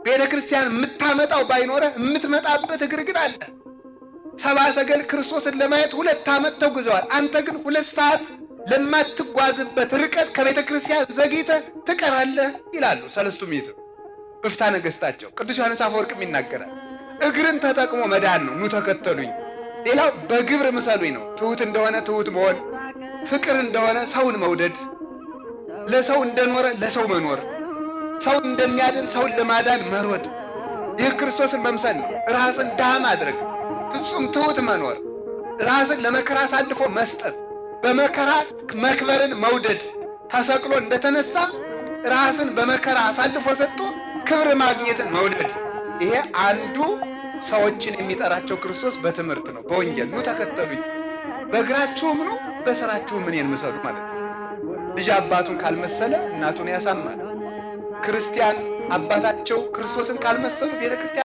ቤተክርስቲያን የምታመጣው ባይኖረ የምትመጣበት እግር ግን አለ። ሰብአ ሰገል ክርስቶስን ለማየት 2 ዓመት ተጉዘዋል። አንተ ግን 2 ሰዓት ለማትጓዝበት ርቀት ከቤተ ክርስቲያን ዘግይተህ ትቀራለህ ይላሉ ሰለስቱ ምዕት በፍትሐ ነገሥታቸው። ቅዱስ ዮሐንስ አፈወርቅም ይናገራል። እግርን ተጠቅሞ መዳን ነው። ኑ ተከተሉኝ። ሌላው በግብር ምሰሉኝ ነው። ትሁት እንደሆነ ትሁት መሆን፣ ፍቅር እንደሆነ ሰውን መውደድ፣ ለሰው እንደኖረ ለሰው መኖር፣ ሰው እንደሚያድን ሰውን ለማዳን መሮጥ፣ ይህ ክርስቶስን መምሰል ነው። ራስን ድሃ ማድረግ፣ ፍጹም ትሁት መኖር፣ ራስን ለመከራ አሳልፎ መስጠት፣ በመከራ መክበርን መውደድ፣ ተሰቅሎ እንደተነሳ ራስን በመከራ አሳልፎ ሰጥቶ ክብር ማግኘትን መውደድ። ይሄ አንዱ ሰዎችን የሚጠራቸው ክርስቶስ በትምህርት ነው፣ በወንጌል ኑ ተከተሉኝ። በእግራችሁም ነው በሥራችሁም እኔን ምሰሉ ማለት ነው። ልጅ አባቱን ካልመሰለ እናቱን ያሳማል። ክርስቲያን አባታቸው ክርስቶስን ካልመሰሉ ቤተክርስቲያን